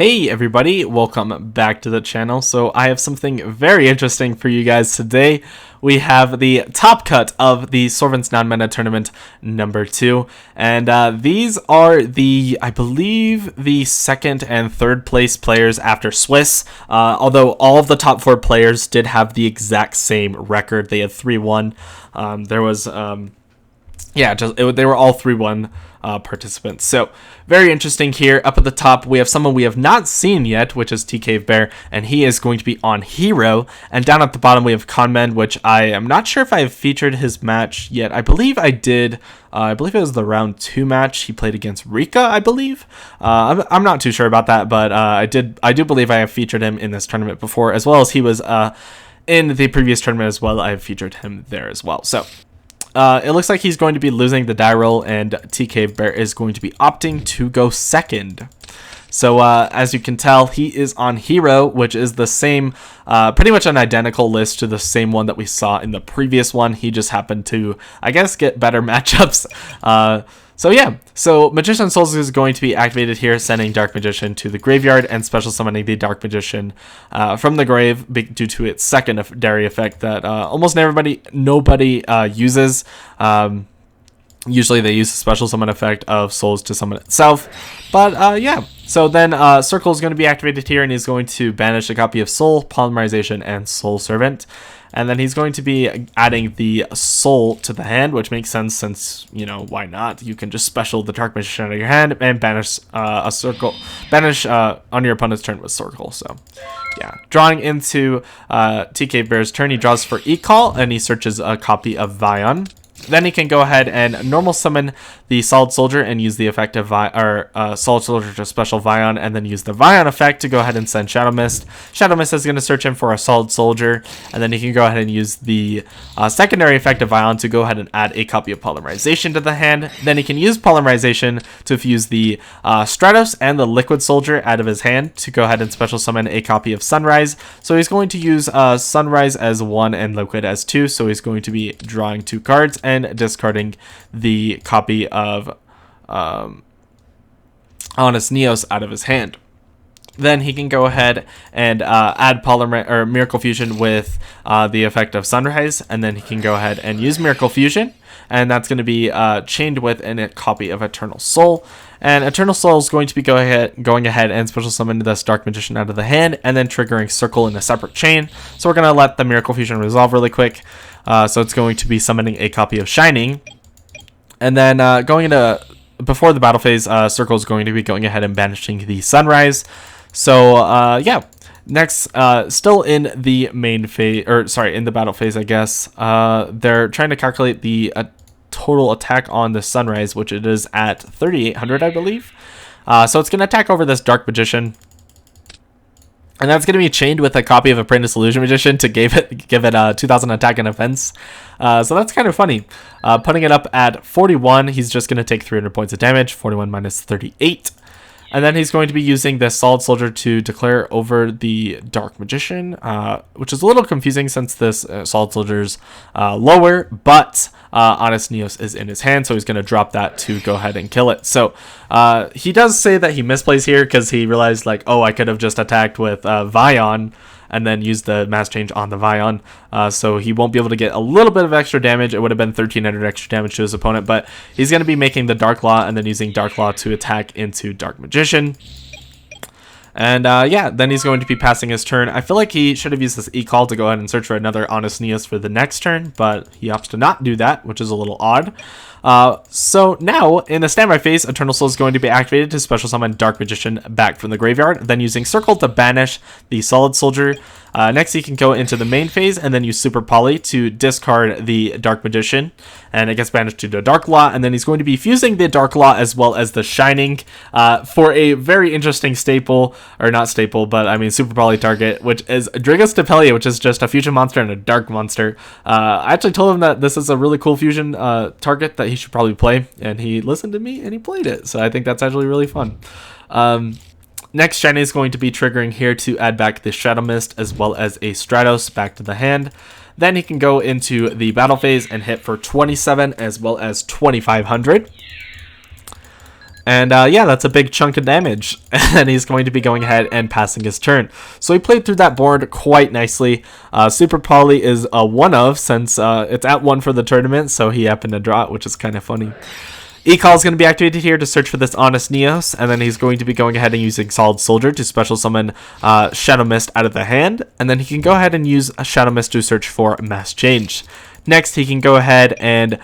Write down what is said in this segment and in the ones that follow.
Hey everybody, welcome back to the channel. So I have something very interesting for you guys today. We have the top cut of the Sorvent's non-meta tournament number 2, and these are I believe the second and third place players after Swiss, although all of the top 4 players did have the exact same record. They had 3-1. They were all 3-1 participants. So very interesting here. Up at the top, we have someone we have not seen yet, which is TK Bear, and he is going to be on Hero. And down at the bottom, we have Conman, which I am not sure if I have featured his match yet. I believe I did. I believe it was the round 2 match he played against Rika, I believe. I'm not too sure about that, but I do believe I have featured him in this tournament before, as well as he was in the previous tournament as well. I have featured him there as well. So it looks like he's going to be losing the die roll, and TK Bear is going to be opting to go second. So as you can tell, he is on Hero, which is the same, pretty much an identical list to the same one that we saw in the previous one. He just happened to, I guess, get better matchups. So Magician Souls is going to be activated here, sending Dark Magician to the graveyard and special summoning the Dark Magician from the grave due to its secondary effect that almost nobody uses. Usually they use the special summon effect of Souls to summon itself. But yeah, so then Circle is going to be activated here, and he's going to banish a copy of Soul, Polymerization, and Soul Servant. And then he's going to be adding the Soul to the hand, which makes sense since, you know, why not? You can just special the Dark Magician out of your hand and banish a Circle, on your opponent's turn with Circle. So yeah, drawing into TK Bear's turn, he draws for E-Call, and he searches a copy of Vion. Then he can go ahead and normal summon the Solid Soldier and use the effect of Solid Soldier to special Vion, and then use the Vion effect to go ahead and send Shadow Mist. Shadow Mist is going to search him for a Solid Soldier, and then he can go ahead and use the secondary effect of Vion to go ahead and add a copy of Polymerization to the hand. Then he can use Polymerization to fuse the Stratos and the Liquid Soldier out of his hand to go ahead and special summon a copy of Sunrise. So he's going to use Sunrise as 1 and Liquid as 2, so he's going to be drawing 2 cards and discarding the copy of Honest Neos out of his hand. Then he can go ahead and add Miracle Fusion with the effect of Sunrise, and then he can go ahead and use Miracle Fusion, and that's going to be chained with a copy of Eternal Soul. And Eternal Soul is going to be going ahead and special summon this Dark Magician out of the hand, and then triggering Circle in a separate chain. So we're going to let the Miracle Fusion resolve really quick. So it's going to be summoning a copy of Shining. And then before the battle phase, Circle is going to be going ahead and banishing the Sunrise. So yeah, next, still in the main phase, in the battle phase, I guess, they're trying to calculate the total attack on the Sunrise, which it is at 3,800, I believe. So it's going to attack over this Dark Magician. And that's going to be chained with a copy of Apprentice Illusion Magician to give it 2,000 attack and offense. So that's kind of funny. Putting it up at 41, he's just going to take 300 points of damage, 41 minus 38. And then he's going to be using this Solid Soldier to declare over the Dark Magician, which is a little confusing since this Solid Soldier's lower, but Honest Neos is in his hand, so he's going to drop that to go ahead and kill it. So he does say that he misplays here because he realized, like, oh, I could have just attacked with Vion and then used the mass change on the Vion. So he won't be able to get a little bit of extra damage. It would have been 1,300 extra damage to his opponent, but he's going to be making the Dark Law and then using Dark Law to attack into Dark Magician. And yeah, then he's going to be passing his turn. I feel like he should have used this E-Call to go ahead and search for another Honest Neos for the next turn, but he opts to not do that, which is a little odd. So now, in the standby phase, Eternal Soul is going to be activated to special summon Dark Magician back from the graveyard, then using Circle to banish the Solid Soldier. Next, he can go into the main phase and then use Super Poly to discard the Dark Magician, and it gets banished to the Dark Law, and then he's going to be fusing the Dark Law as well as the Shining for a very interesting staple, or not staple, but I mean Super Poly target, which is Drigos Tepelia, which is just a fusion monster and a dark monster. I actually told him that this is a really cool fusion target that he should probably play, and he listened to me and he played it, so I think that's actually really fun. Next, Shining is going to be triggering here to add back the Shadow Mist as well as a Stratos back to the hand. Then he can go into the battle phase and hit for 27 as well as 2,500. And yeah, that's a big chunk of damage. And he's going to be going ahead and passing his turn. So he played through that board quite nicely. Super Poly is a one of, since it's at 1 for the tournament, so he happened to draw it, which is kind of funny. E-Call is going to be activated here to search for this Honest Neos, and then he's going to be going ahead and using Solid Soldier to special summon Shadow Mist out of the hand, and then he can go ahead and use a Shadow Mist to search for Mass Change. Next, he can go ahead and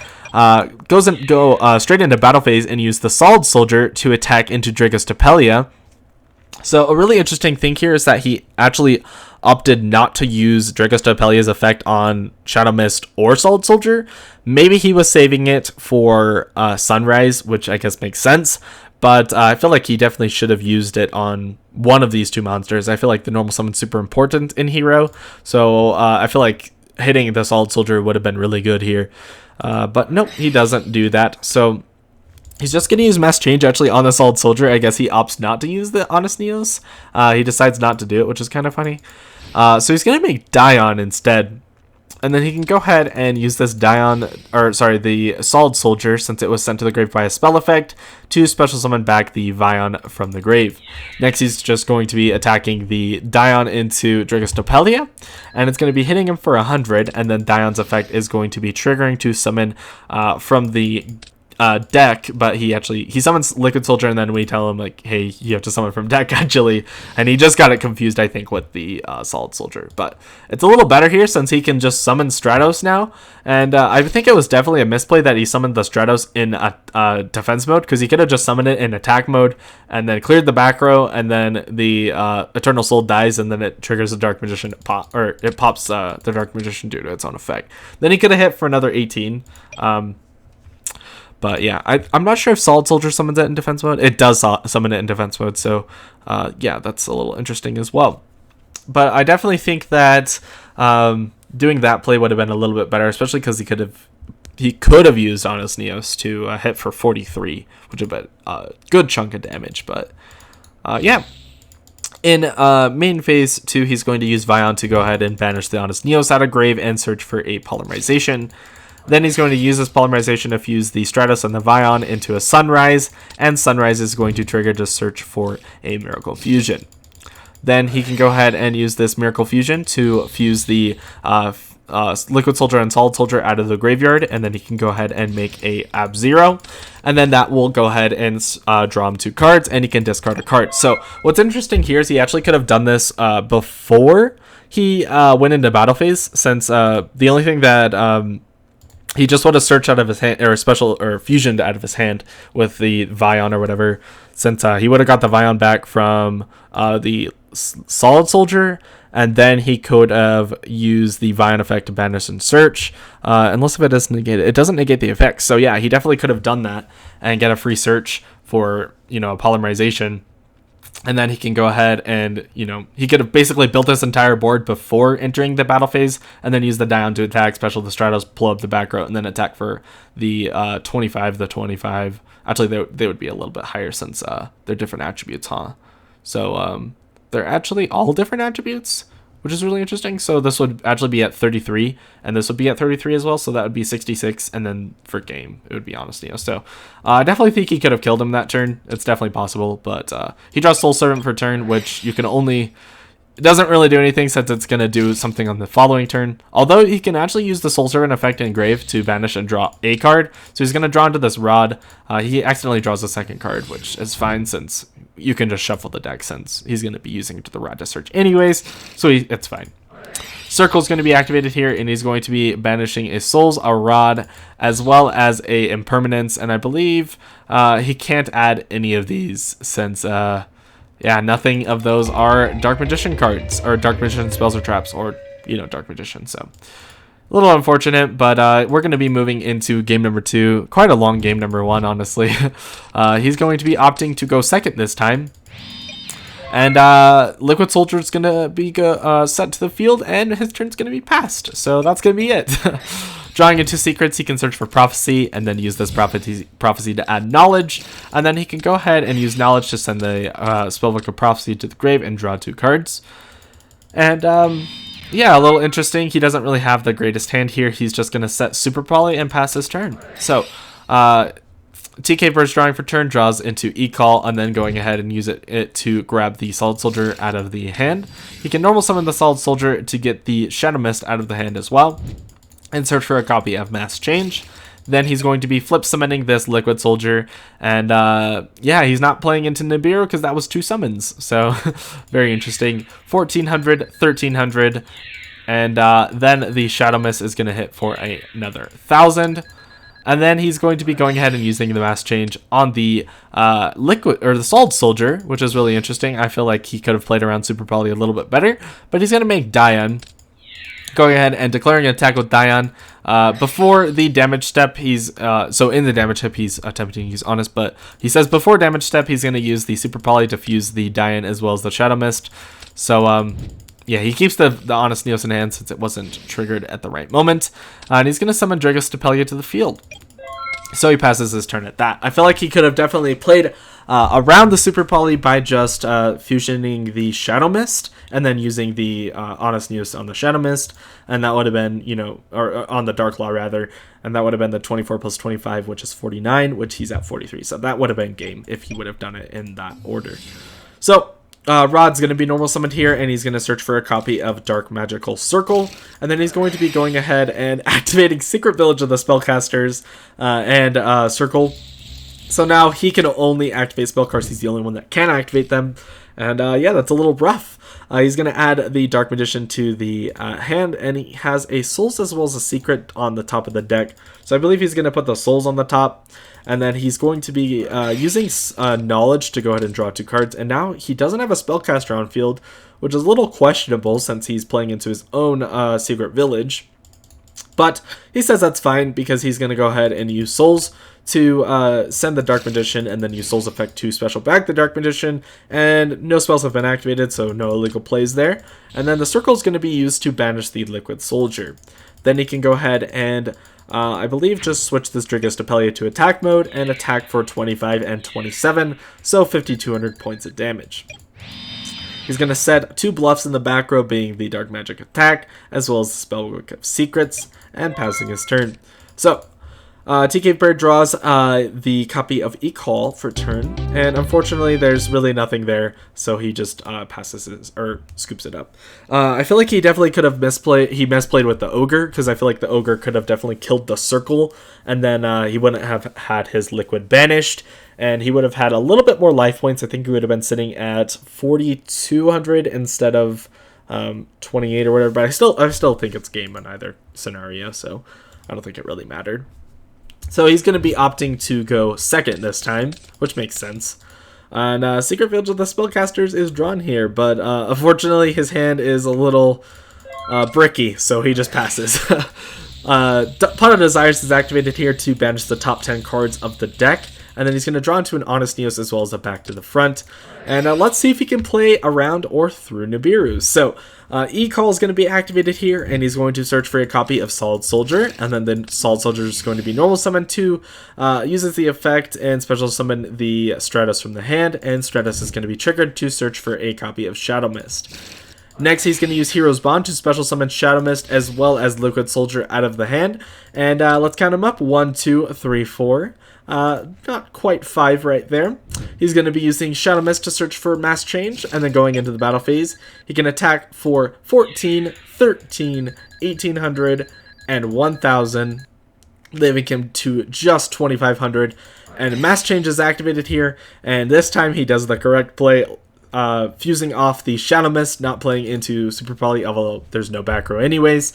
go straight into battle phase and use the Solid Soldier to attack into Dragostopelia. So a really interesting thing here is that he actually opted not to use Dragostopelia's effect on Shadow Mist or Solid Soldier. Maybe he was saving it for Sunrise, which I guess makes sense. But I feel like he definitely should have used it on one of these two monsters. I feel like the normal summon's super important in Hero. So I feel like hitting the Solid Soldier would have been really good here. But nope, he doesn't do that. So he's just going to use Mass Change actually on the Solid Soldier. I guess he opts not to use the Honest Neos. He decides not to do it, which is kind of funny. So he's going to make Dion instead. And then he can go ahead and use this the Solid Soldier, since it was sent to the grave by a spell effect, to special summon back the Vion from the grave. Next, he's just going to be attacking the Dion into Dragostopelia, and it's going to be hitting him for 100, and then Dion's effect is going to be triggering to summon from the deck, but he summons Liquid Soldier, and then we tell him like, hey, you have to summon from deck actually, and he just got it confused, I think, with the Solid Soldier. But it's a little better here since he can just summon Stratos now, and I think it was definitely a misplay that he summoned the Stratos in a defense mode, because he could have just summoned it in attack mode and then cleared the back row, and then the Eternal Soul dies, and then it triggers the Dark Magician it pops the Dark Magician due to its own effect. Then he could have hit for another 18. But yeah, I'm not sure if Solid Soldier summons it in defense mode. It does summon it in defense mode, so yeah, that's a little interesting as well. But I definitely think that doing that play would have been a little bit better, especially because he could have used Honest Neos to hit for 43, which would have been a good chunk of damage. But yeah. In main phase 2, he's going to use Vion to go ahead and banish the Honest Neos out of grave and search for a Polymerization. Then he's going to use this Polymerization to fuse the Stratos and the Vion into a Sunrise, and Sunrise is going to trigger to search for a Miracle Fusion. Then he can go ahead and use this Miracle Fusion to fuse the Liquid Soldier and Solid Soldier out of the graveyard, and then he can go ahead and make a Ab-Zero, and then that will go ahead and draw him 2 cards, and he can discard a card. So what's interesting here is he actually could have done this before he went into battle phase, since the only thing that he just would have searched out of his hand, or fusioned out of his hand with the Vion or whatever, since he would have got the Vion back from the Solid Soldier, and then he could have used the Vion effect to banish and search, unless if it doesn't negate it. It doesn't negate the effect, so yeah, he definitely could have done that and get a free search for, a Polymerization. And then he can go ahead and, he could have basically built this entire board before entering the battle phase, and then use the Dion to attack, special the Stratos, pull up the back row, and then attack for the 25, the 25. Actually, they would be a little bit higher since they're different attributes, huh? So they're actually all different attributes, which is really interesting. So this would actually be at 33, and this would be at 33 as well, so that would be 66, and then for game, it would be Honest Neos. So I definitely think he could have killed him that turn. It's definitely possible, but he draws Soul Servant for turn, which you can only... It doesn't really do anything since it's going to do something on the following turn. Although he can actually use the Soul Servant effect in grave to banish and draw a card. So he's going to draw into this Rod. He accidentally draws a second card, which is fine since you can just shuffle the deck since he's going to be using it to the Rod to search anyways. So it's fine. Circle is going to be activated here, and he's going to be banishing a Souls, a Rod, as well as a Impermanence. And I believe he can't add any of these since... yeah, nothing of those are Dark Magician cards, or Dark Magician spells or traps, or, Dark Magician. So, a little unfortunate, but we're going to be moving into game number 2. Quite a long game number 1, honestly. He's going to be opting to go second this time. And Liquid Soldier is going to be sent to the field, and his turn's going to be passed. So, that's going to be it. Drawing into secrets, he can search for prophecy and then use this prophecy to add knowledge. And then he can go ahead and use knowledge to send the Spellbook of Prophecy to the grave and draw 2 cards. And yeah, a little interesting. He doesn't really have the greatest hand here. He's just going to set Super Poly and pass his turn. So TK Burst drawing for turn, draws into E-Call, and then going ahead and use it to grab the Solid Soldier out of the hand. He can normal summon the Solid Soldier to get the Shadow Mist out of the hand as well, and search for a copy of Mass Change. Then he's going to be flip summoning this Liquid Soldier, and yeah, he's not playing into Nibiru because that was 2 summons, so very interesting. 1400, 1300, and then the Shadow Mist is going to hit for another 1000. And then he's going to be going ahead and using the Mass Change on the Liquid or the Solid Soldier, which is really interesting. I feel like he could have played around Super Poly a little bit better, but he's going to make Dion. Going ahead and declaring an attack with Dion. Before the damage step, he's so in the damage step he's attempting to use Honest, but he says before damage step he's going to use the Super Poly to fuse the Dion as well as the Shadow Mist. So yeah, he keeps the Honest Neos in hand since it wasn't triggered at the right moment. And he's going to summon Dragos Stapelia to the field. So he passes his turn at that. I feel like he could have definitely played around the Super Poly by just fusioning the Shadow Mist and then using the Honest Neos on the Shadow Mist. And that would have been, you know, or on the Dark Law rather. And that would have been the 24 plus 25, which is 49, which he's at 43. So that would have been game if he would have done it in that order. So Rod's going to be normal summoned here, and he's going to search for a copy of Dark Magical Circle, and then he's going to be going ahead and activating Secret Village of the Spellcasters and Circle. So now he can only activate spell cards. He's the only one that can activate them, and yeah, that's a little rough. He's going to add the Dark Magician to the hand, and he has a Souls as well as a Secret on the top of the deck. So I believe he's going to put the Souls on the top. And then he's going to be using Knowledge to go ahead and draw 2 cards. And now he doesn't have a Spellcaster on field, which is a little questionable since he's playing into his own Secret Village. But he says that's fine because he's going to go ahead and use Souls to send the Dark Magician and then use Souls Effect to special back the Dark Magician. And no spells have been activated, so no illegal plays there. And then the Circle is going to be used to banish the Liquid Soldier. Then he can go ahead and I believe just switch this Dragos Stapelia to attack mode and attack for 25 and 27, so 5,200 points of damage. He's going to set 2 bluffs in the back row, being the Dark Magic Attack, as well as the Spellbook of Secrets, and passing his turn. So, TK Bird draws the copy of E-Call for turn, and unfortunately there's really nothing there, so he just passes his, or scoops it up. I feel like he definitely could have misplayed with the Ogre, because I feel like the Ogre could have definitely killed the Circle, and then he wouldn't have had his Liquid banished, and he would have had a little bit more life points. I think he would have been sitting at 4,200 instead of 28 or whatever, but I still think it's game in either scenario, so I don't think it really mattered. So he's going to be opting to go second this time, which makes sense. And Secret Village of the Spellcasters is drawn here, but unfortunately his hand is a little bricky, so he just passes. Pot of Desires is activated here to banish the top 10 cards of the deck. And then he's going to draw into an Honest Neos as well as a Back to the Front. And let's see if he can play around or through Nibiru. So E-Call is going to be activated here, and he's going to search for a copy of Solid Soldier. And then the Solid Soldier is going to be normal summon to uses the effect and special summon the Stratos from the hand. And Stratos is going to be triggered to search for a copy of Shadow Mist. Next, he's going to use Hero's Bond to special summon Shadow Mist as well as Liquid Soldier out of the hand. And let's count them up. 1, 2, 3, 4. Not quite 5 right there. He's going to be using Shadow Mist to search for Mass Change, and then going into the battle phase, he can attack for 14, 13, 1,800, and 1,000, leaving him to just 2,500. And Mass Change is activated here, and this time he does the correct play, fusing off the Shadow Mist, not playing into Super Poly, although there's no back row anyways.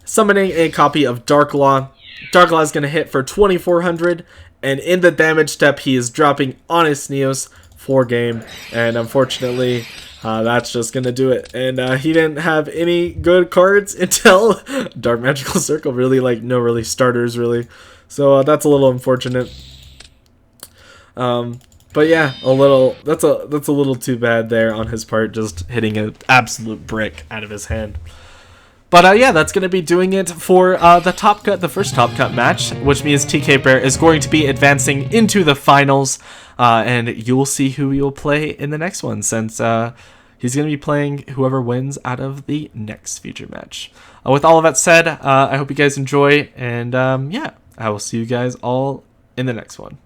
Summoning a copy of Dark Law. Dark Law is going to hit for 2,400, and in the damage step, he is dropping Honest Neos for game, and unfortunately, that's just going to do it. And he didn't have any good cards until Dark Magical Circle, really, like, no really starters, really. So that's a little unfortunate. But yeah, that's a little too bad there on his part, just hitting an absolute brick out of his hand. But yeah, that's going to be doing it for the first Top Cut match, which means TK Bear is going to be advancing into the finals, and you will see who he will play in the next one, since he's going to be playing whoever wins out of the next future match. With all of that said, I hope you guys enjoy, and yeah, I will see you guys all in the next one.